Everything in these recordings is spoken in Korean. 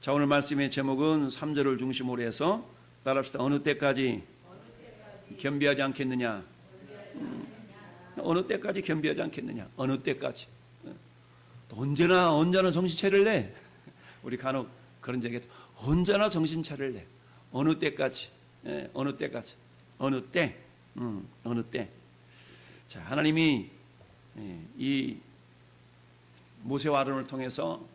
자, 오늘 말씀의 제목은 3절을 중심으로 해서 따라합시다. 어느 때까지 겸비하지 않겠느냐? 어느 때까지 겸비하지 않겠느냐? 어느 때까지? 언제나 정신 차릴래? 우리 간혹 그런 얘기했죠. 언제나 정신 차릴래? 어느 때까지? 어느 때까지? 어느 때? 어느 때? 자, 하나님이 이 모세와 아론을 통해서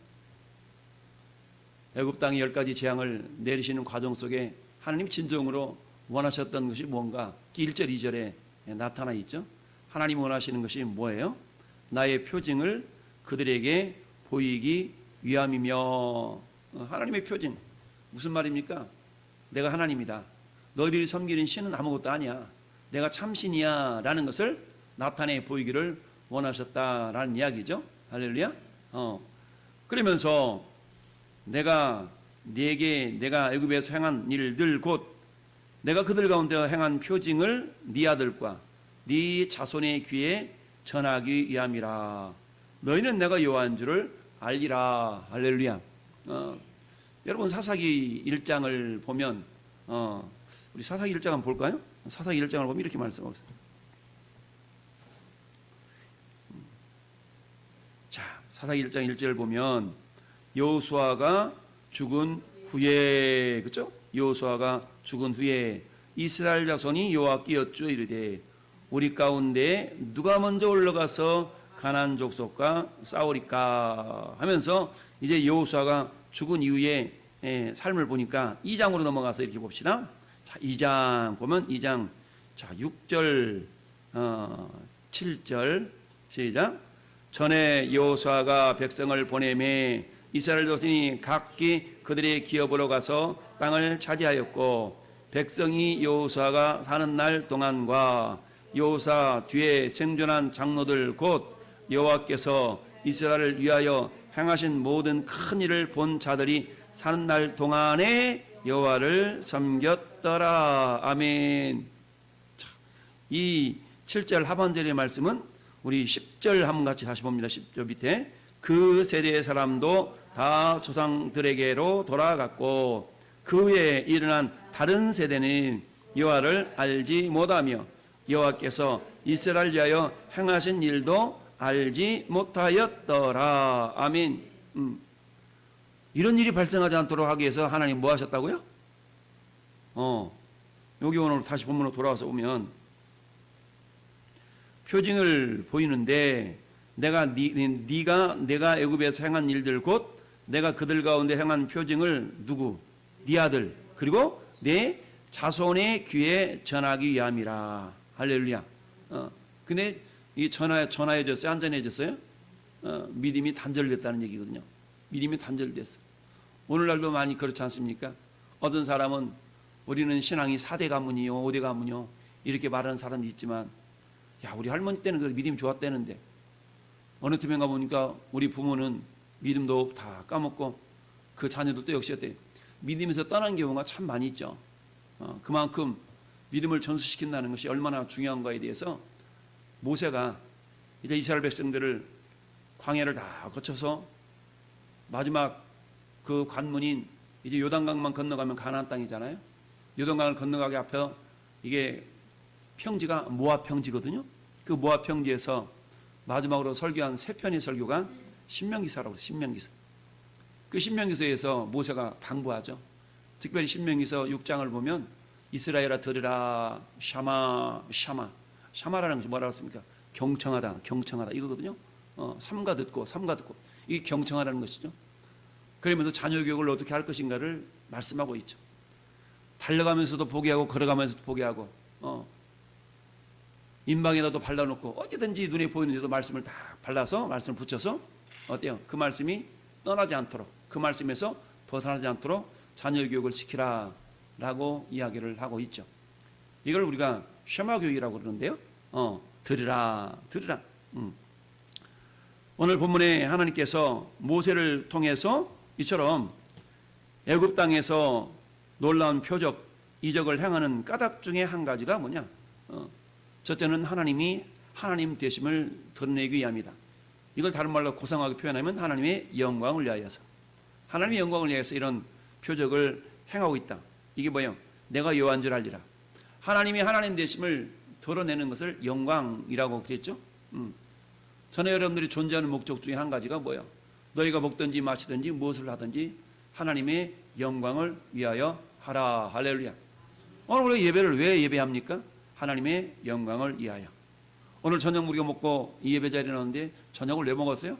애굽 땅에 10가지 재앙을 내리시는 과정 속에 하나님 진정으로 원하셨던 것이 뭔가 1절 2절에 나타나 있죠. 하나님 원하시는 것이 뭐예요? 나의 표징을 그들에게 보이기 위함이며. 하나님의 표징 무슨 말입니까? 내가 하나님이다. 너희들이 섬기는 신은 아무것도 아니야. 내가 참신이야 라는 것을 나타내 보이기를 원하셨다라는 이야기죠. 할렐루야. 그러면서 내가 애굽에서 행한 일들 곧 내가 그들 가운데 행한 표징을 네 아들과 네 자손의 귀에 전하기 위함이라. 너희는 내가 여호와인 줄을 알리라. 할렐루야. 여러분 사사기 1장을 보면 우리 사사기 1장 한번 볼까요? 사사기 1장을 보면 이렇게 말씀하고 있습니다. 자, 사사기 1장 1절을 보면 여호수아가 죽은 후에, 그렇죠? 여호수아가 죽은 후에 이스라엘 자손이 여호와께 여쭈어 이르되 우리 가운데 누가 먼저 올라가서 가나안 족속과 싸우리까 하면서 이제 여호수아가 죽은 이후에 삶을 보니까 2장으로 넘어가서 이렇게 봅시다. 자, 2장 보면 2장 자 6절 7절 시작. 전에 여호수아가 백성을 보내매 이스라엘 자손이 각기 그들의 기업으로 가서 땅을 차지하였고 백성이 여호수아가 사는 날 동안과 여호수아 뒤에 생존한 장로들 곧 여호와께서 이스라엘을 위하여 행하신 모든 큰 일을 본 자들이 사는 날 동안에 여호와를 섬겼더라. 아멘. 자, 이 7절 하반절의 말씀은 우리 10절 한번 같이 다시 봅니다. 10절 밑에 그 세대의 사람도 다 조상들에게로 돌아갔고 그 후에 일어난 다른 세대는 여호와를 알지 못하며 여호와께서 이스라엘 위하여 행하신 일도 알지 못하였더라. 아멘. 이런 일이 발생하지 않도록 하기 위해서 하나님 뭐 하셨다고요? 여기 오늘 다시 본문으로 돌아와서 보면 표징을 보이는데 내가 애굽에서 행한 일들 곧 내가 그들 가운데 행한 표징을 누구? 네 아들 그리고 내 자손의 귀에 전하기 위함이라. 할렐루야. 근데 이 전화해졌어요? 안 전해졌어요? 믿음이 단절됐다는 얘기거든요. 믿음이 단절됐어. 오늘날도 많이 그렇지 않습니까? 어떤 사람은 우리는 신앙이 4대 가문이요 5대 가문이요 이렇게 말하는 사람이 있지만 야 우리 할머니 때는 그 믿음이 좋았다는데 어느 틈에 가보니까 우리 부모는 믿음도 다 까먹고 그 자녀들도 역시 어때요? 믿음에서 떠난 경우가 참 많이 있죠. 그만큼 믿음을 전수시킨다는 것이 얼마나 중요한가에 대해서 모세가 이제 이스라엘 백성들을 광야를 다 거쳐서 마지막 그 관문인 이제 요단강만 건너가면 가나안 땅이잖아요. 요단강을 건너가기 앞에 이게 평지가 모압 평지거든요. 그 모압 평지에서 마지막으로 설교한 세 편의 설교가 신명기서라고 해서 신명기서. 그 신명기서에서 모세가 당부하죠. 특별히 신명기서 6장을 보면 이스라엘아 들으라 샤마라는 것이 뭐라고 했습니까? 경청하다 이거거든요. 삼가 듣고 이게 경청하라는 것이죠. 그러면서 자녀 교육을 어떻게 할 것인가를 말씀하고 있죠. 달려가면서도 포기하고 걸어가면서도 포기하고 인방에다도 발라놓고 어디든지 눈에 보이는 데도 말씀을 다 발라서 말씀을 붙여서 어때요? 그 말씀이 떠나지 않도록 그 말씀에서 벗어나지 않도록 자녀 교육을 시키라 라고 이야기를 하고 있죠. 이걸 우리가 쉐마 교육이라고 그러는데요. 들으라. 오늘 본문에 하나님께서 모세를 통해서 이처럼 애굽 땅에서 놀라운 표적, 이적을 행하는 까닭 중에 한 가지가 뭐냐? 첫째는 하나님이 하나님 되심을 드러내기 위함이다. 이걸 다른 말로 고상하게 표현하면 하나님의 영광을 위하여서. 하나님의 영광을 위해서 이런 표적을 행하고 있다. 이게 뭐예요? 내가 여호와인 줄 알리라. 하나님이 하나님 되심을 드러내는 것을 영광이라고 그랬죠. 전에 여러분들이 존재하는 목적 중에 한 가지가 뭐예요? 너희가 먹든지 마시든지 무엇을 하든지 하나님의 영광을 위하여 하라. 할렐루야. 오늘 우리가 예배를 왜 예배합니까? 하나님의 영광을 위하여. 오늘 저녁 우리가 먹고 이 예배 자리에 나왔는데 저녁을 왜 먹었어요?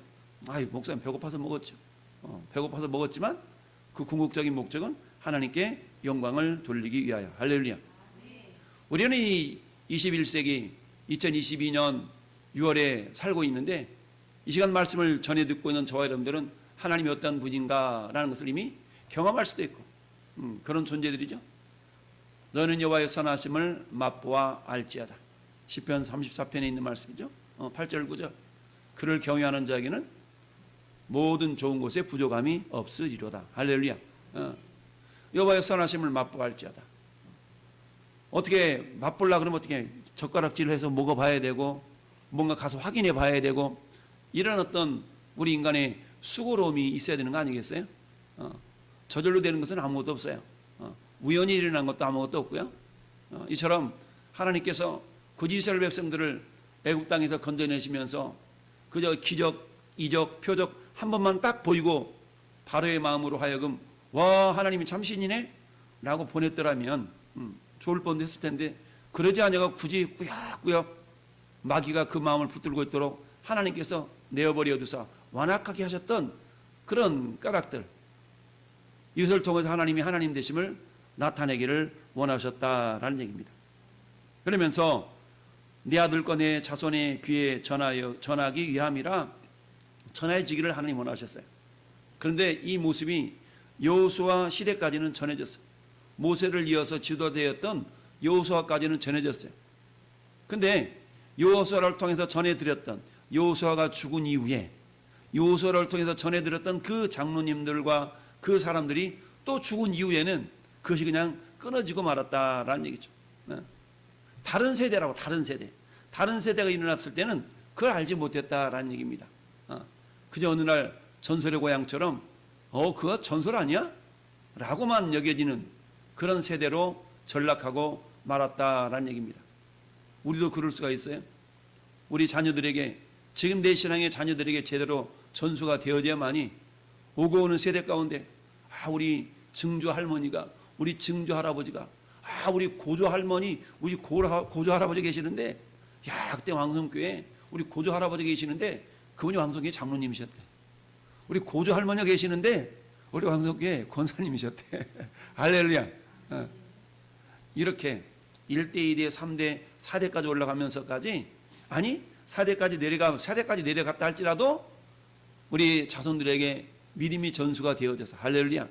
목사님 배고파서 먹었죠. 배고파서 먹었지만 그 궁극적인 목적은 하나님께 영광을 돌리기 위하여. 할렐루야. 우리는 이 21세기 2022년 6월에 살고 있는데 이 시간 말씀을 전해 듣고 있는 저와 여러분들은 하나님이 어떤 분인가라는 것을 이미 경험할 수도 있고 그런 존재들이죠. 너는 여호와의 선하심을 맛보아 알지어다. 시편 34편에 있는 말씀이죠. 8절 9절. 그를 경외하는 자에게는 모든 좋은 곳에 부족함이 없으리로다. 할렐루야. 여호와의 선하심을 맛보아 알지어다. 어떻게 맛보려고 그러면 어떻게 젓가락질을 해서 먹어봐야 되고 뭔가 가서 확인해 봐야 되고 이런 어떤 우리 인간의 수고로움이 있어야 되는 거 아니겠어요? 저절로 되는 것은 아무것도 없어요. 우연히 일어난 것도 아무것도 없고요. 이처럼 하나님께서 굳이 이스라엘 백성들을 애국 땅에서 건져내시면서 그저 기적, 이적, 표적 한 번만 딱 보이고 바로의 마음으로 하여금 와 하나님이 참신이네 라고 보냈더라면 좋을 뻔 했을 텐데 그러지 않아가 굳이 꾸역꾸역 마귀가 그 마음을 붙들고 있도록 하나님께서 내어버려 두사 완악하게 하셨던 그런 까닭들, 이것을 통해서 하나님이 하나님 되심을 나타내기를 원하셨다라는 얘기입니다. 그러면서 내 아들과 내 자손의 귀에 전하기 위함이라 전해지기를 하나님 원하셨어요. 그런데 이 모습이 여호수아 시대까지는 전해졌어요. 모세를 이어서 지도되었던 여호수아까지는 전해졌어요. 근데 여호수아를 통해서 전해드렸던, 여호수아가 죽은 이후에 여호수아를 통해서 전해드렸던 그 장로님들과 그 사람들이 또 죽은 이후에는 그것이 그냥 끊어지고 말았다라는 얘기죠. 다른 세대라고. 다른 세대가 일어났을 때는 그걸 알지 못했다라는 얘기입니다. 그저 어느 날 전설의 고향처럼 그거 전설 아니야? 라고만 여겨지는 그런 세대로 전락하고 말았다라는 얘기입니다. 우리도 그럴 수가 있어요. 우리 자녀들에게, 지금 내 신앙의 자녀들에게 제대로 전수가 되어져야만이 오고 오는 세대 가운데 우리 증조 할머니가, 우리 증조 할아버지가, 우리 고조 할머니, 우리 고조 할아버지 계시는데, 그때 왕성교회 우리 고조 할아버지 계시는데 그분이 왕성교회 장로님이셨대. 우리 고조 할머니가 계시는데 우리 왕성교회 권사님이셨대. 할렐루야. 이렇게 1대, 2대, 3대, 4대까지 올라가면서까지, 아니 4대까지 내려갔다 할지라도 우리 자손들에게 믿음이 전수가 되어져서, 할렐루야.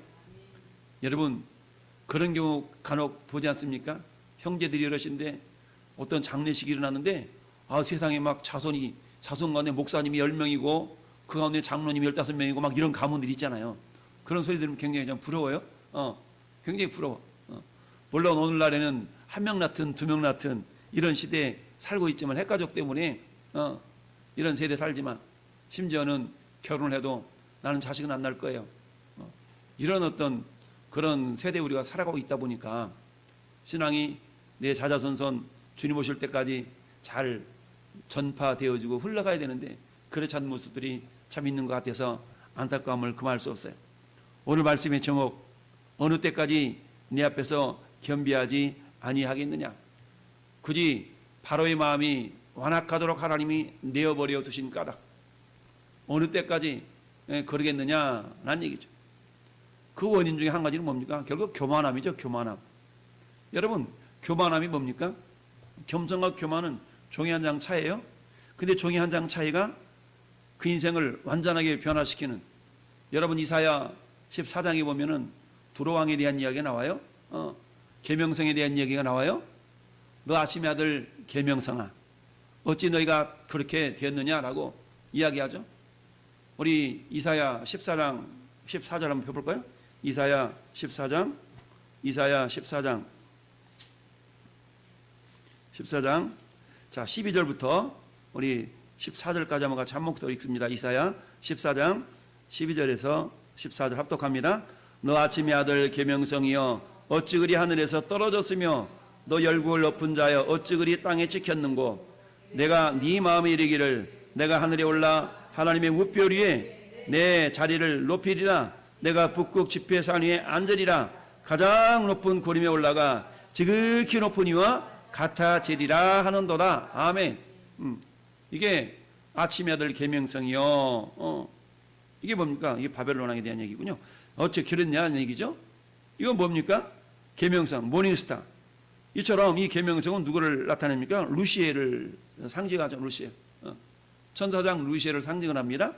여러분 그런 경우 간혹 보지 않습니까? 형제들이 이러신데 어떤 장례식이 일어났는데 세상에 막 자손 가운데 목사님이 10명이고 그 가운데 장로님이 15명이고 막 이런 가문들이 있잖아요. 그런 소리 들으면 굉장히 좀 부러워요. 굉장히 부러워. 물론 오늘날에는 한 명 낳든 2명 낳든 이런 시대에 살고 있지만, 핵가족 때문에 이런 세대 살지만, 심지어는 결혼을 해도 나는 자식은 안 낳을 거예요. 이런 어떤 그런 세대에 우리가 살아가고 있다 보니까 신앙이 내 자자손손 주님 오실 때까지 잘 전파되어지고 흘러가야 되는데 그렇지 않은 모습들이 참 있는 것 같아서 안타까움을 금할 수 없어요. 오늘 말씀의 제목, 어느 때까지 내 앞에서 겸비하지 아니하겠느냐. 굳이 바로의 마음이 완악하도록 하나님이 내어버려 두신 까닭, 어느 때까지 그러겠느냐라는 얘기죠. 그 원인 중에 한 가지는 뭡니까? 결국 교만함이죠. 교만함. 여러분 교만함이 뭡니까? 겸손과 교만은 종이 한 장 차이예요. 근데 종이 한 장 차이가 그 인생을 완전하게 변화시키는, 여러분 이사야 14장에 보면은 두로왕에 대한 이야기가 나와요. 계명성에 대한 이야기가 나와요. 너 아침의 아들 계명성아, 어찌 너희가 그렇게 되었느냐라고 이야기하죠. 우리 이사야 14장 14절 한번 펴볼까요? 이사야 14장 14장 자 12절부터 우리 14절까지 한번 같이 한 목소리 읽습니다. 이사야 14장 12절에서 14절 합독합니다. 너 아침의 아들 계명성이여 어찌 그리 하늘에서 떨어졌으며 너 열국을 높은 자여 어찌 그리 땅에 찍혔는고 내가 네 마음에 이르기를 내가 하늘에 올라 하나님의 우별 위에 내 자리를 높이리라 내가 북극 지폐산 위에 앉으리라 가장 높은 구름에 올라가 지극히 높은 이와 같아지리라 하는도다. 아멘. 이게 아침의 아들 계명성이요. 이게 뭡니까? 이게 바벨론 왕에 대한 얘기군요. 어떻게 그랬냐는 얘기죠. 이건 뭡니까? 계명성, 모닝스타. 이처럼 이 계명성은 누구를 나타냅니까? 루시엘을 상징하죠. 루시엘. 천사장 루시엘을 상징을 합니다.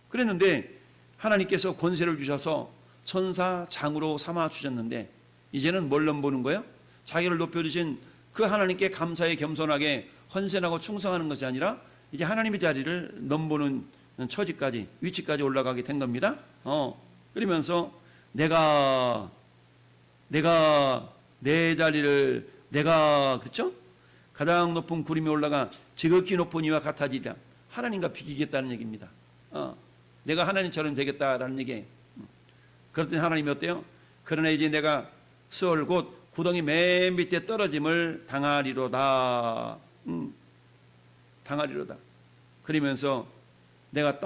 그랬는데 하나님께서 권세를 주셔서 천사장으로 삼아 주셨는데 이제는 뭘 넘보는 거예요? 자기를 높여주신 그 하나님께 감사에 겸손하게 헌신하고 충성하는 것이 아니라 이제 하나님의 자리를 넘보는 처지까지 위치까지 올라가게 된 겁니다. 그러면서 내가 내 자리를 그렇죠? 가장 높은 구름에 올라가 지극히 높은 이와 같아지리라. 하나님과 비기겠다는 얘기입니다. 내가 하나님처럼 되겠다라는 얘기. 그랬더니 하나님이 어때요? 그러나 이제 내가 수월 곧 구덩이 맨 밑에 떨어짐을 당하리로다. 당하리로다. 그러면서 내가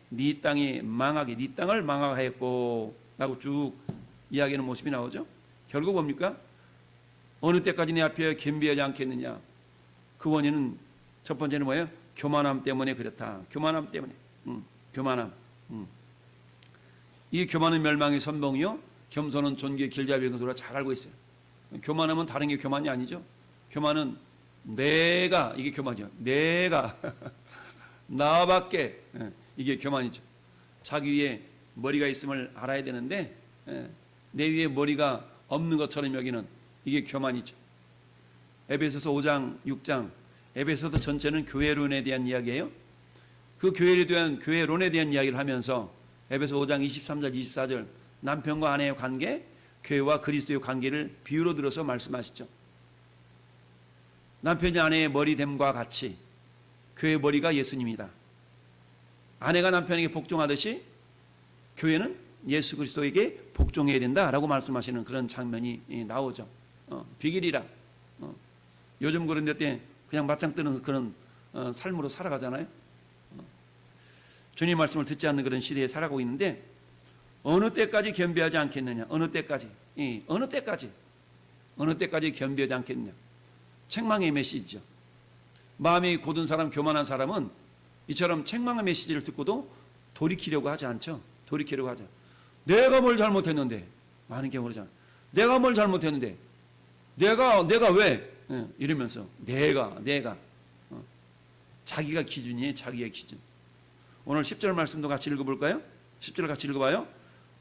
네 땅이 망하게 네 땅을 망하겠고 라고 쭉 이야기하는 모습이 나오죠. 결국 뭡니까? 어느 때까지 내 앞에 겸비하지 않겠느냐. 그 원인은 첫 번째는 뭐예요? 교만함 때문에 그렇다. 교만함 때문에. 교만함. 이 교만은 멸망의 선봉이요 겸손은 존귀의 길잡이인 것으로 잘 알고 있어요. 교만하면 다른 게 교만이 아니죠. 교만은 내가 이게 교만이죠. 내가 나밖에 이게 교만이죠. 자기 위에 머리가 있음을 알아야 되는데 내 위에 머리가 없는 것처럼 여기는 이게 교만이죠. 에베소서 5장 6장 에베소서 전체는 교회론에 대한 이야기예요. 그 교회론에 대한 이야기를 하면서 에베소 5장 23절 24절 남편과 아내의 관계, 교회와 그리스도의 관계를 비유로 들어서 말씀하시죠. 남편이 아내의 머리됨과 같이 교회의 머리가 예수님이다. 아내가 남편에게 복종하듯이 교회는 예수 그리스도에게 복종해야 된다라고 말씀하시는 그런 장면이 나오죠. 비길이라. 요즘 그런 데 그냥 맞짱 뜨는 그런 삶으로 살아가잖아요. 주님 말씀을 듣지 않는 그런 시대에 살아가고 있는데 어느 때까지 겸비하지 않겠느냐. 어느 때까지 겸비하지 않겠느냐. 책망의 메시지죠. 마음이 고든 사람, 교만한 사람은 이처럼 책망의 메시지를 듣고도 돌이키려고 하지 않죠. 돌이키려고 하죠. 내가 뭘 잘못했는데 많은 경우 그러잖아요. 내가 뭘 잘못했는데 내가 왜 이러면서 내가 자기가 기준이에요. 자기의 기준. 오늘 10절 말씀도 같이 읽어볼까요? 10절 같이 읽어봐요.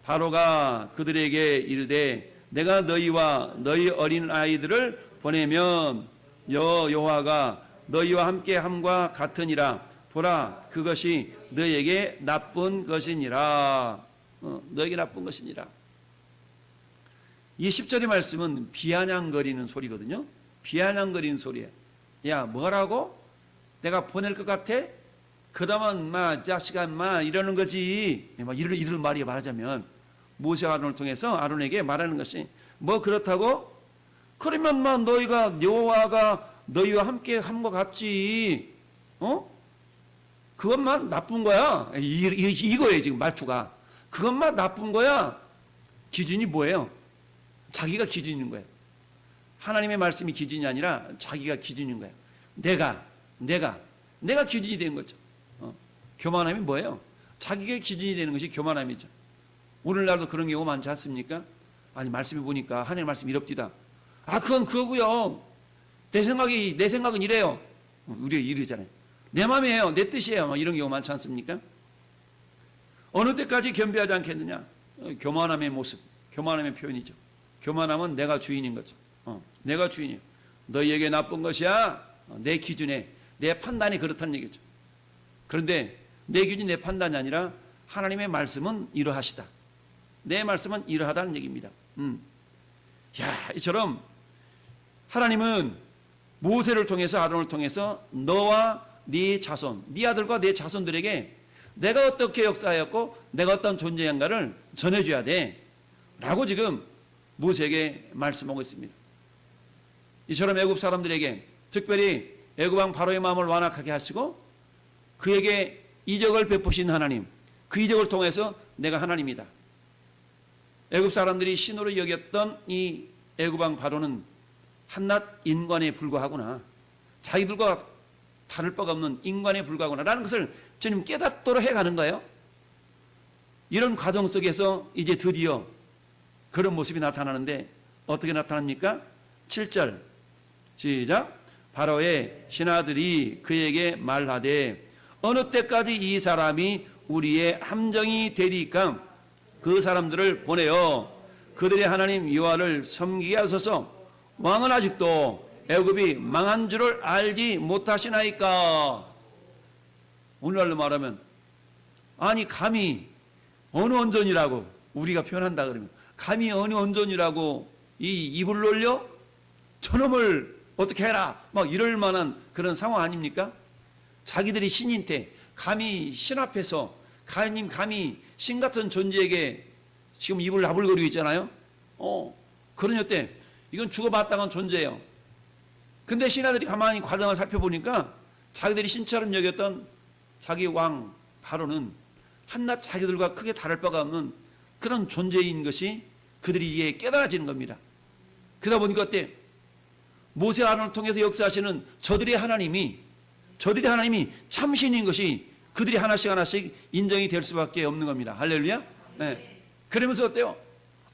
바로가 그들에게 이르되 내가 너희와 너희 어린 아이들을 보내면 여호와가 너희와 함께 함과 같으니라. 보라 그것이 너희에게 나쁜 것이니라. 너희에게 나쁜 것이니라. 이 10절의 말씀은 비아냥거리는 소리거든요. 비아냥거리는 소리예요. 야 뭐라고? 내가 보낼 것 같아? 그러면 자식아 이러는 거지. 이런 말이 말하자면 모세 아론을 통해서 아론에게 말하는 것이 뭐 그렇다고? 그러면 너희가 여호와가 너희와 함께 함과 같지. 그것만 나쁜 거야. 이거예요 지금 말투가. 그것만 나쁜 거야. 기준이 뭐예요? 자기가 기준인 거예요. 하나님의 말씀이 기준이 아니라 자기가 기준인 거예요. 내가 기준이 되는 거죠. 교만함이 뭐예요? 자기가 기준이 되는 것이 교만함이죠. 오늘날도 그런 경우 많지 않습니까? 아니 말씀해 보니까 하나님의 말씀이 이럽디다. 그건 그거고요. 내 생각은 이래요. 우리가 이러잖아요. 내 마음이에요. 내 뜻이에요. 이런 경우 많지 않습니까? 어느 때까지 겸비하지 않겠느냐? 교만함의 모습, 교만함의 표현이죠. 교만함은 내가 주인인 거죠. 내가 주인이에요. 너희에게 나쁜 것이야. 내 기준에, 내 판단이 그렇다는 얘기죠. 그런데 내 기준이 내 판단이 아니라 하나님의 말씀은 이러하시다. 내 말씀은 이러하다는 얘기입니다. 이처럼 하나님은 모세를 통해서 아론을 통해서 너와 네 자손, 네 아들과 네 자손들에게 내가 어떻게 역사하였고 내가 어떤 존재인가를 전해줘야 돼 라고 지금 모세에게 말씀하고 있습니다. 이처럼 애굽 사람들에게 특별히 애굽 왕 바로의 마음을 완악하게 하시고 그에게 이적을 베푸신 하나님, 그 이적을 통해서 내가 하나님이다. 애굽 사람들이 신으로 여겼던 이 애굽 왕 바로는 한낱 인간에 불과하구나, 자기들과 다를 바가 없는 인간에 불과하구나 라는 것을 주님 깨닫도록 해가는 거예요. 이런 과정 속에서 이제 드디어 그런 모습이 나타나는데 어떻게 나타납니까? 7절 시작. 바로의 신하들이 그에게 말하되 어느 때까지 이 사람이 우리의 함정이 되리까 그 사람들을 보내어 그들의 하나님 여호와를 섬기게 하소서. 왕은 아직도 애굽이 망한 줄을 알지 못하시나이까. 오늘날로 말하면 아니 감히 어느 언전이라고 우리가 표현한다 그러면 감히 어느 언전이라고 이 입을 놀려 저놈을 어떻게 해라 막 이럴 만한 그런 상황 아닙니까? 자기들이 신인데 감히 신 앞에서 감히 신 같은 존재에게 지금 입을 나불거리고 있잖아요. 그러니 때 이건 죽어마땅한 존재예요. 근데 신하들이 가만히 과정을 살펴보니까 자기들이 신처럼 여겼던 자기 왕 바로는 한낱 자기들과 크게 다를 바가 없는 그런 존재인 것이 그들이 이에 깨달아지는 겁니다. 그러다 보니까 어때? 모세 아론을 통해서 역사하시는 저들의 하나님이 참신인 것이 그들이 하나씩 하나씩 인정이 될 수밖에 없는 겁니다. 할렐루야. 네. 그러면서 어때요?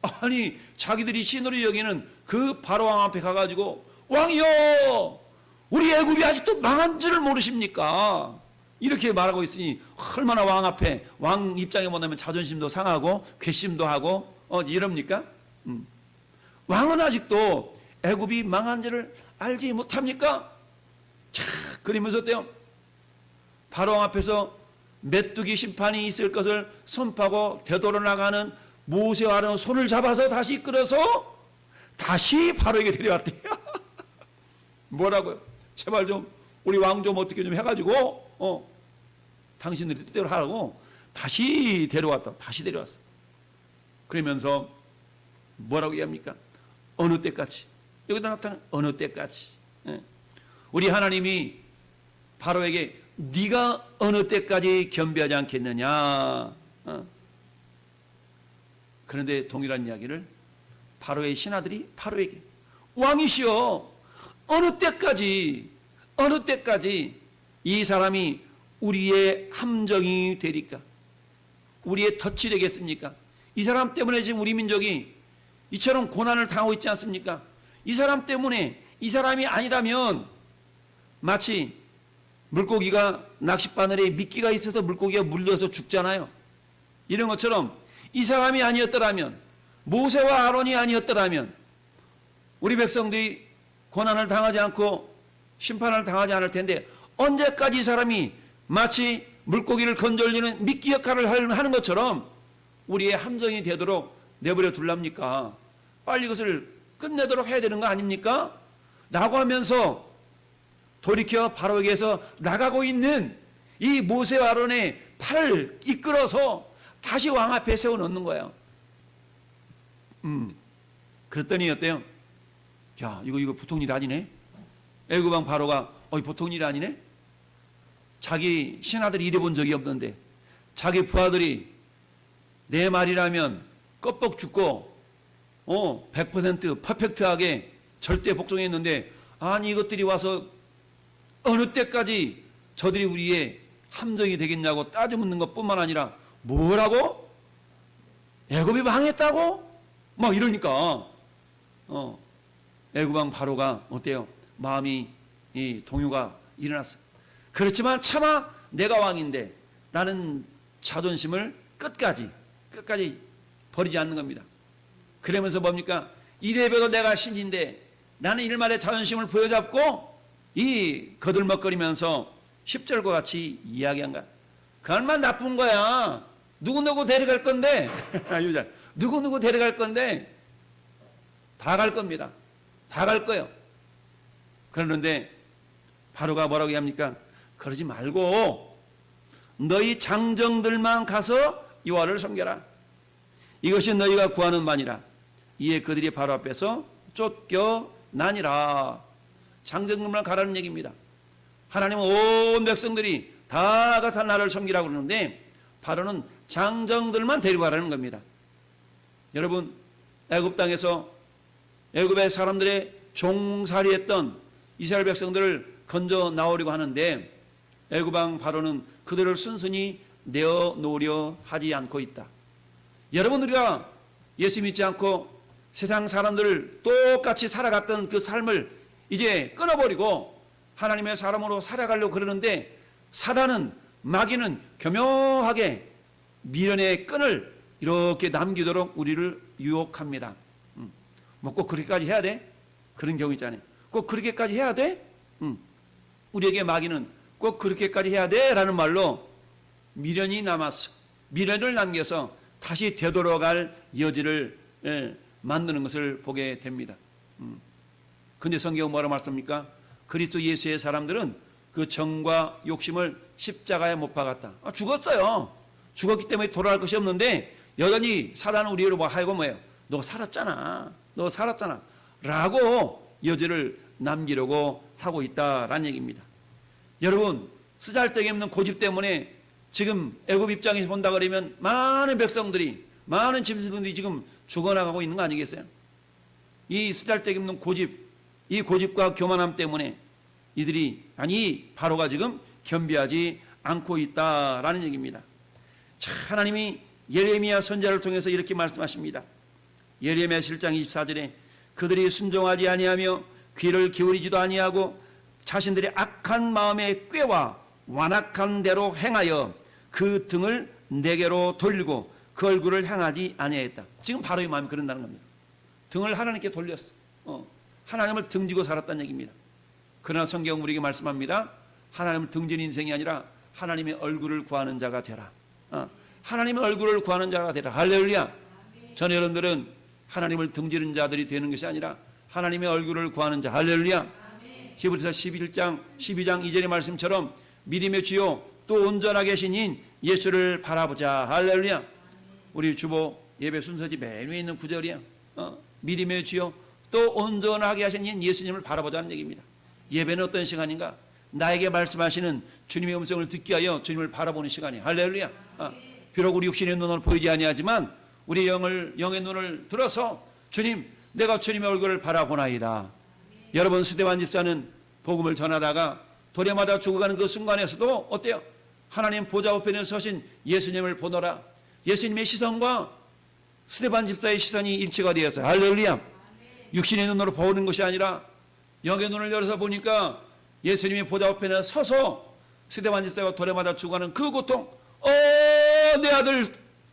아니 자기들이 신으로 여기는 그 바로 왕 앞에 가가지고 왕이여 우리 애굽이 아직도 망한 줄을 모르십니까? 이렇게 말하고 있으니 얼마나 왕 앞에 왕 입장에 보면 자존심도 상하고 괘씸도 하고 이럽니까? 왕은 아직도 애굽이 망한 줄을 알지 못합니까? 자, 그러면서 어때요? 바로 왕 앞에서 메뚜기 심판이 있을 것을 선포하고 되돌아나가는 모세와 아론 손을 잡아서 다시 이끌어서 다시 바로에게 데려왔대요. 뭐라고요? 제발 좀 우리 왕 좀 어떻게 좀 해가지고 당신들이 뜻대로 하라고 다시 데려왔다. 다시 데려왔어. 그러면서 뭐라고 얘기합니까? 어느 때까지? 여기다 나타난 어느 때까지? 우리 하나님이 바로에게 네가 어느 때까지 겸비하지 않겠느냐? 그런데 동일한 이야기를 바로의 신하들이 바로에게 왕이시여 어느 때까지 이 사람이 우리의 함정이 되리까? 우리의 덫이 되겠습니까? 이 사람 때문에 지금 우리 민족이 이처럼 고난을 당하고 있지 않습니까? 이 사람 때문에 이 사람이 아니라면 마치 물고기가 낚싯바늘에 미끼가 있어서 물고기가 물려서 죽잖아요. 이런 것처럼 이 사람이 아니었더라면 모세와 아론이 아니었더라면 우리 백성들이 고난을 당하지 않고 심판을 당하지 않을 텐데 언제까지 이 사람이 마치 물고기를 건져올리는 미끼 역할을 하는 것처럼 우리의 함정이 되도록 내버려 둘랍니까? 빨리 이것을 끝내도록 해야 되는 거 아닙니까? 라고 하면서 돌이켜 바로에게서 나가고 있는 이 모세와 아론의 팔을 이끌어서 다시 왕 앞에 세워놓는 거예요. 그랬더니 어때요? 야, 이거 보통 일 아니네? 애굽 왕 바로가 보통 일 아니네? 자기 신하들이 일해본 적이 없는데 자기 부하들이 내 말이라면 껍벅 죽고 100% 퍼펙트하게 절대 복종했는데 아니 이것들이 와서 어느 때까지 저들이 우리의 함정이 되겠냐고 따져 묻는 것뿐만 아니라 뭐라고? 애굽이 망했다고? 막 이러니까 애굽 왕 바로가 어때요? 마음이 동요가 일어났어. 그렇지만 차마 내가 왕인데 라는 자존심을 끝까지 버리지 않는 겁니다. 그러면서 뭡니까? 이래봬도 내가 신인데 나는 일말의 자존심을 부여잡고 거들먹거리면서 10절과 같이 이야기한 거야. 그 얼마나 나쁜 거야. 누구누구 데려갈 건데 누구누구 데려갈 건데 다 갈 겁니다. 다 갈 거예요. 그러는데 바로가 뭐라고 합니까? 그러지 말고 너희 장정들만 가서 여호와를 섬겨라. 이것이 너희가 구하는 바니라. 이에 그들이 바로 앞에서 쫓겨나니라. 장정들만 가라는 얘기입니다. 하나님은 온 백성들이 다 가서 나를 섬기라고 그러는데 바로는 장정들만 데리고 가라는 겁니다. 여러분, 애굽 땅에서 애굽의 사람들의 종살이했던 이스라엘 백성들을 건져 나오려고 하는데 애굽 왕 바로는 그들을 순순히 내어놓으려 하지 않고 있다. 여러분, 우리가 예수 믿지 않고 세상 사람들을 똑같이 살아갔던 그 삶을 이제 끊어버리고 하나님의 사람으로 살아가려고 그러는데 사단은, 마귀는 교묘하게 미련의 끈을 이렇게 남기도록 우리를 유혹합니다. 뭐 꼭 그렇게까지 해야 돼? 그런 경우 있잖아요. 꼭 그렇게까지 해야 돼? 우리에게 마귀는 꼭 그렇게까지 해야 돼? 라는 말로 미련이 남아서, 미련을 남겨서 다시 되돌아갈 여지를 만드는 것을 보게 됩니다. 근데 성경은 뭐라 말씀합니까? 그리스도 예수의 사람들은 그 정과 욕심을 십자가에 못 박았다. 죽었어요. 죽었기 때문에 돌아갈 것이 없는데 여전히 사단은 우리로 하여금 뭐예요? 너 살았잖아. 너 살았잖아. 라고 여지를 남기려고 하고 있다라는 얘기입니다. 여러분, 쓰잘데기 없는 고집 때문에 지금 애굽 입장에서 본다 그러면 많은 백성들이, 많은 짐승들이 지금 죽어나가고 있는 거 아니겠어요? 이 쓰잘데기 없는 고집, 이 고집과 교만함 때문에 이들이, 아니 바로가 지금 겸비하지 않고 있다라는 얘기입니다. 자, 하나님이 예레미야 선지자를 통해서 이렇게 말씀하십니다. 예레미야 7장 24절에 그들이 순종하지 아니하며 귀를 기울이지도 아니하고 자신들의 악한 마음의 꾀와 완악한 대로 행하여 그 등을 내게로 돌리고 그 얼굴을 향하지 아니하였다. 지금 바로의 마음이 그런다는 겁니다. 등을 하나님께 돌렸어. 하나님을 등지고 살았다는 얘기입니다. 그러나 성경은 우리에게 말씀합니다. 하나님을 등지는 인생이 아니라 하나님의 얼굴을 구하는 자가 되라. 하나님의 얼굴을 구하는 자가 되라. 할렐루야. 전 여러분들은 하나님을 등지는 자들이 되는 것이 아니라 하나님의 얼굴을 구하는 자. 할렐루야. 히브리서 12장 2절의 말씀처럼 믿음의 주요 또 온전하게 계신 인 예수를 바라보자. 할렐루야. 우리 주보 예배 순서지 맨 위에 있는 구절이야. 믿음의 주요 또 온전하게 하신 인 예수님을 바라보자는 얘기입니다. 예배는 어떤 시간인가? 나에게 말씀하시는 주님의 음성을 듣기 위하여 주님을 바라보는 시간이야. 할렐루야. 비록 우리 육신의 눈을 보이지 아니하지만 우리 영의 눈을 들어서 주님, 내가 주님의 얼굴을 바라보나이다. 여러분, 스데반 집사는 복음을 전하다가 도래마다 죽어가는 그 순간에서도 어때요? 하나님 보좌 우편에 서신 예수님을 보노라. 예수님의 시선과 스데반 집사의 시선이 일치가 되었어요. 할렐루야. 육신의 눈으로 보는 것이 아니라 영의 눈을 열어서 보니까 예수님의 보좌 우편에 서서 스데반 집사가 도래마다 죽어가는 그 고통. 내 아들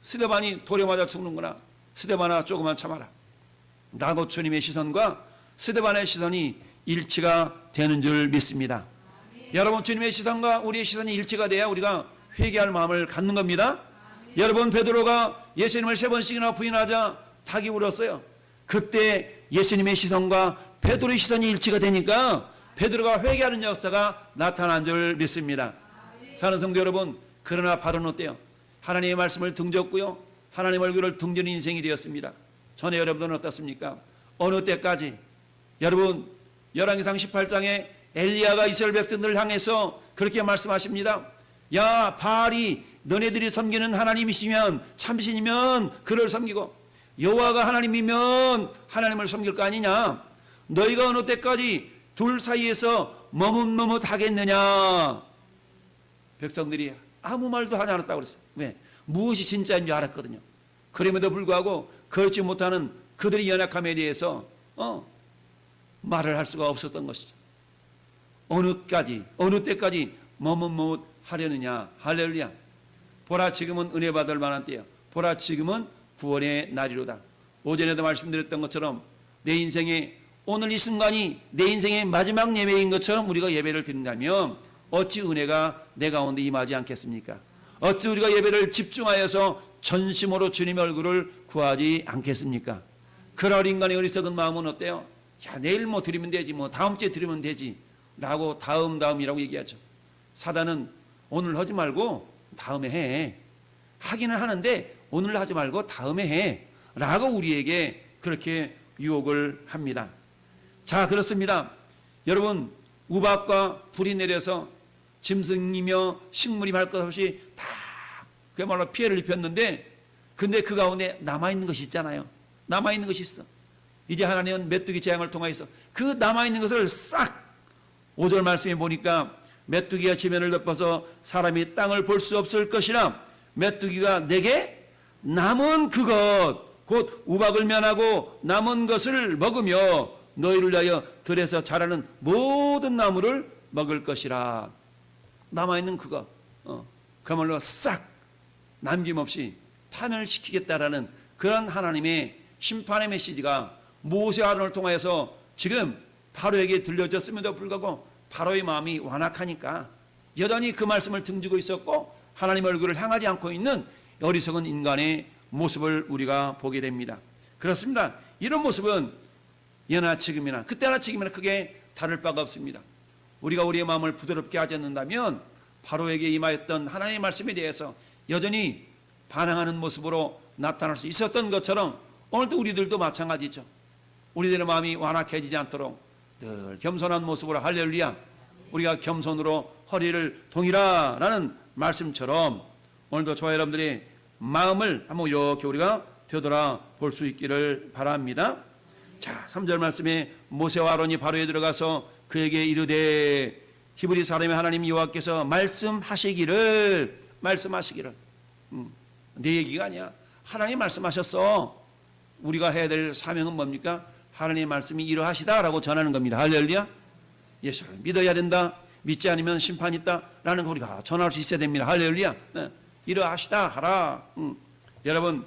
스데반이 돌에 맞아 죽는구나. 스데반아, 조금만 참아라. 라고 주님의 시선과 스데반의 시선이 일치가 되는 줄 믿습니다. 여러분, 주님의 시선과 우리의 시선이 일치가 돼야 우리가 회개할 마음을 갖는 겁니다. 여러분, 베드로가 예수님을 3번씩이나 부인하자 닭이 울었어요. 그때 예수님의 시선과 베드로의 시선이 일치가 되니까 베드로가 회개하는 역사가 나타난 줄 믿습니다. 사는 성도 여러분, 그러나 바로는 어때요? 하나님의 말씀을 등졌고요, 하나님 얼굴을 등지는 인생이 되었습니다. 전에 여러분들은 어떻습니까? 어느 때까지? 여러분, 열왕기상 18장에 엘리야가 이스라엘 백성들을 향해서 그렇게 말씀하십니다. 야, 바알이 너네들이 섬기는 하나님이시면, 참신이면 그를 섬기고 여호와가 하나님이면 하나님을 섬길 거 아니냐? 너희가 어느 때까지 둘 사이에서 머뭇머뭇하겠느냐? 백성들이 아무 말도 하지 않았다고 그랬어요. 왜? 무엇이 진짜인 줄 알았거든요. 그럼에도 불구하고 그렇지 못하는 그들의 연약함에 대해서 말을 할 수가 없었던 것이죠. 어느 때까지 머뭇머뭇 하려느냐? 할렐루야. 보라, 지금은 은혜 받을 만한 때야. 보라, 지금은 구원의 날이로다. 오전에도 말씀드렸던 것처럼 내 인생의 오늘 이 순간이 내 인생의 마지막 예배인 것처럼 우리가 예배를 드린다면 어찌 은혜가 내 가운데 임하지 않겠습니까? 어찌 우리가 예배를 집중하여서 전심으로 주님의 얼굴을 구하지 않겠습니까? 그럴 인간의 어리석은 마음은 어때요? 야, 내일 뭐 드리면 되지, 뭐 다음 주에 드리면 되지 라고 다음이라고 얘기하죠. 사단은 오늘 하지 말고 다음에 해. 하기는 하는데 오늘 하지 말고 다음에 해. 라고 우리에게 그렇게 유혹을 합니다. 자, 그렇습니다. 여러분, 우박과 불이 내려서 짐승이며 식물이 말 것 없이 다 그야말로 피해를 입혔는데, 근데 그 가운데 남아있는 것이 있잖아요. 남아있는 것이 있어. 이제 하나님은 메뚜기 재앙을 통하여서 그 남아있는 것을 싹, 5절 말씀에 보니까 메뚜기가 지면을 덮어서 사람이 땅을 볼 수 없을 것이라 메뚜기가 내게 남은 그것, 곧 우박을 면하고 남은 것을 먹으며 너희를 위하여 들에서 자라는 모든 나무를 먹을 것이라. 남아있는 그것, 그야말로 싹 남김없이 파멸시키겠다라는 그런 하나님의 심판의 메시지가 모세와 아론을 통하여서 지금 바로에게 들려졌음에도 불구하고 바로의 마음이 완악하니까 여전히 그 말씀을 등지고 있었고 하나님 얼굴을 향하지 않고 있는 어리석은 인간의 모습을 우리가 보게 됩니다. 그렇습니다. 이런 모습은 예나 지금이나 그때나 지금이나 크게 다를 바가 없습니다. 우리가 우리의 마음을 부드럽게 하지 않는다면 바로에게 임하였던 하나님의 말씀에 대해서 여전히 반항하는 모습으로 나타날 수 있었던 것처럼 오늘도 우리들도 마찬가지죠. 우리들의 마음이 완악해지지 않도록 늘 겸손한 모습으로 할렐루야, 우리가 겸손으로 허리를 동이라라는 말씀처럼 오늘도 저와 여러분들의 마음을 한번 이렇게 우리가 되돌아 볼 수 있기를 바랍니다. 자, 3절 말씀에 모세와 아론이 바로에 들어가서 그에게 이르되 히브리 사람의 하나님 여호와께서 말씀하시기를 내 얘기가 아니야. 하나님 말씀하셨어. 우리가 해야 될 사명은 뭡니까? 하나님의 말씀이 이러하시다라고 전하는 겁니다. 할렐루야. 예수를 믿어야 된다. 믿지 않으면 심판이 있다라는 거 우리가 전할 수 있어야 됩니다. 할렐루야. 이러하시다 하라. 여러분,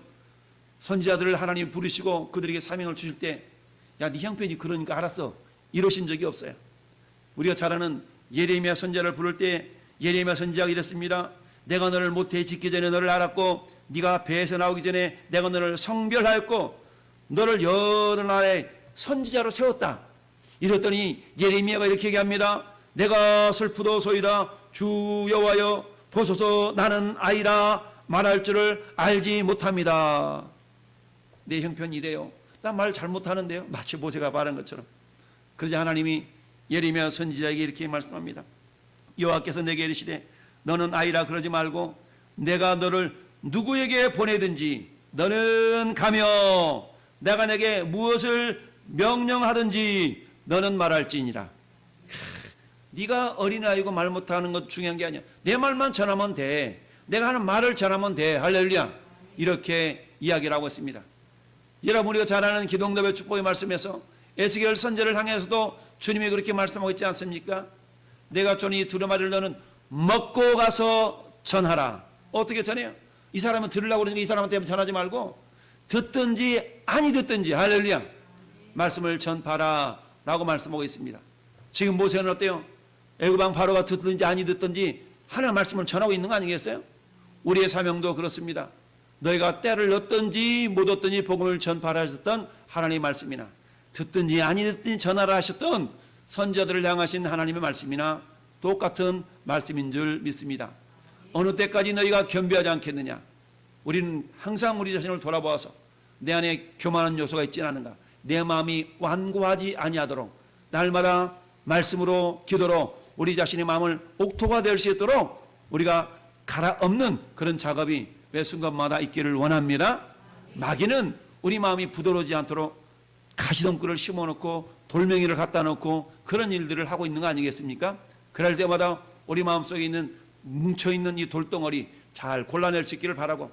선지자들을 하나님 부르시고 그들에게 사명을 주실 때, 야, 네 형편이 그러니까 알았어, 이러신 적이 없어요. 우리가 잘 아는 예레미야 선지자를 부를 때 예레미야 선지자가 이랬습니다. 내가 너를 모태에 짓기 전에 너를 알았고 네가 배에서 나오기 전에 내가 너를 성별하였고 너를 여러 나라의 선지자로 세웠다. 이랬더니 예레미야가 이렇게 얘기합니다. 내가 슬프도소이다. 주 여호와여 보소서 나는 아이라 말할 줄을 알지 못합니다. 내 형편이 이래요. 나 말 잘못하는데요. 마치 모세가 말한 것처럼. 그러자 하나님이 예레미야 선지자에게 이렇게 말씀합니다. 여호와께서 내게 이르시되 너는 아이라 그러지 말고 내가 너를 누구에게 보내든지 너는 가며 내가 내게 무엇을 명령하든지 너는 말할지니라. 네가 어린아이고 말 못하는 것 중요한 게 아니야. 내 말만 전하면 돼. 내가 하는 말을 전하면 돼. 할렐루야. 이렇게 이야기를 하고 있습니다. 여러분, 우리가 잘 아는 기도응답의 축복의 말씀에서 에스겔 선지자를 향해서도 주님이 그렇게 말씀하고 있지 않습니까? 내가 전이 두루마리를 너는 먹고 가서 전하라. 어떻게 전해요? 이 사람은 들으려고 그러니까 이 사람한테 전하지 말고 듣든지 아니 듣든지 할렐루야 말씀을 전파라 라고 말씀하고 있습니다. 지금 모세는 어때요? 애굽왕 바로가 듣든지 아니 듣든지 하나님의 말씀을 전하고 있는 거 아니겠어요? 우리의 사명도 그렇습니다. 너희가 때를 얻든지 못 얻든지 복음을 전파하라 하셨던 하나님의 말씀이나 듣든지 아니 듣든지 전하라 하셨던 선지자들을 향하신 하나님의 말씀이나 똑같은 말씀인 줄 믿습니다. 어느 때까지 너희가 겸비하지 않겠느냐? 우리는 항상 우리 자신을 돌아보아서 내 안에 교만한 요소가 있지 않은가? 내 마음이 완고하지 아니하도록 날마다 말씀으로 기도로 우리 자신의 마음을 옥토가 될 수 있도록 우리가 갈아엎는 그런 작업이 매 순간마다 있기를 원합니다. 마귀는 우리 마음이 부드러워지지 않도록 가시덤불을 심어놓고 돌멩이를 갖다 놓고 그런 일들을 하고 있는 거 아니겠습니까? 그럴 때마다 우리 마음속에 있는 뭉쳐있는 이 돌덩어리 잘 골라낼 수 있기를 바라고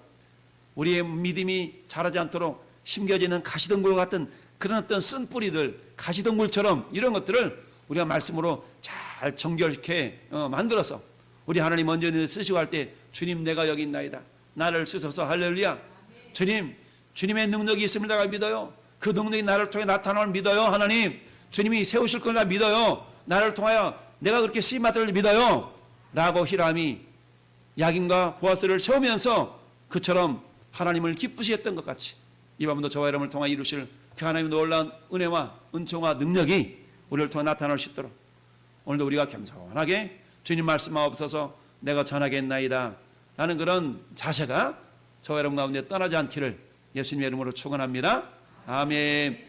우리의 믿음이 자라지 않도록 심겨지는 가시덤불 같은 그런 어떤 쓴뿌리들 가시덤불처럼 이런 것들을 우리가 말씀으로 잘 정결케 만들어서 우리 하나님 언제 쓰시고 할 때 주님 내가 여기 있나이다. 나를 쓰소서 할렐루야. 주님, 주님의 능력이 있음을 내가 믿어요. 그 능력이 나를 통해 나타남을 믿어요. 하나님, 주님이 세우실 걸 나 믿어요. 나를 통하여 내가 그렇게 쓰임받을 믿어요. 라고 히람이 야긴과 보아스를 세우면서 그처럼 하나님을 기쁘시 했던 것 같이 이 밤도 저와 여러분을 통하여 이루실 그 하나님의 놀라운 은혜와 은총과 능력이 우리를 통해 나타날 수 있도록 오늘도 우리가 겸손하게 주님 말씀하옵소서 내가 전하겠나이다 하는 그런 자세가 저와 여러분 가운데 떠나지 않기를 예수님의 이름으로 축원합니다. 아멘.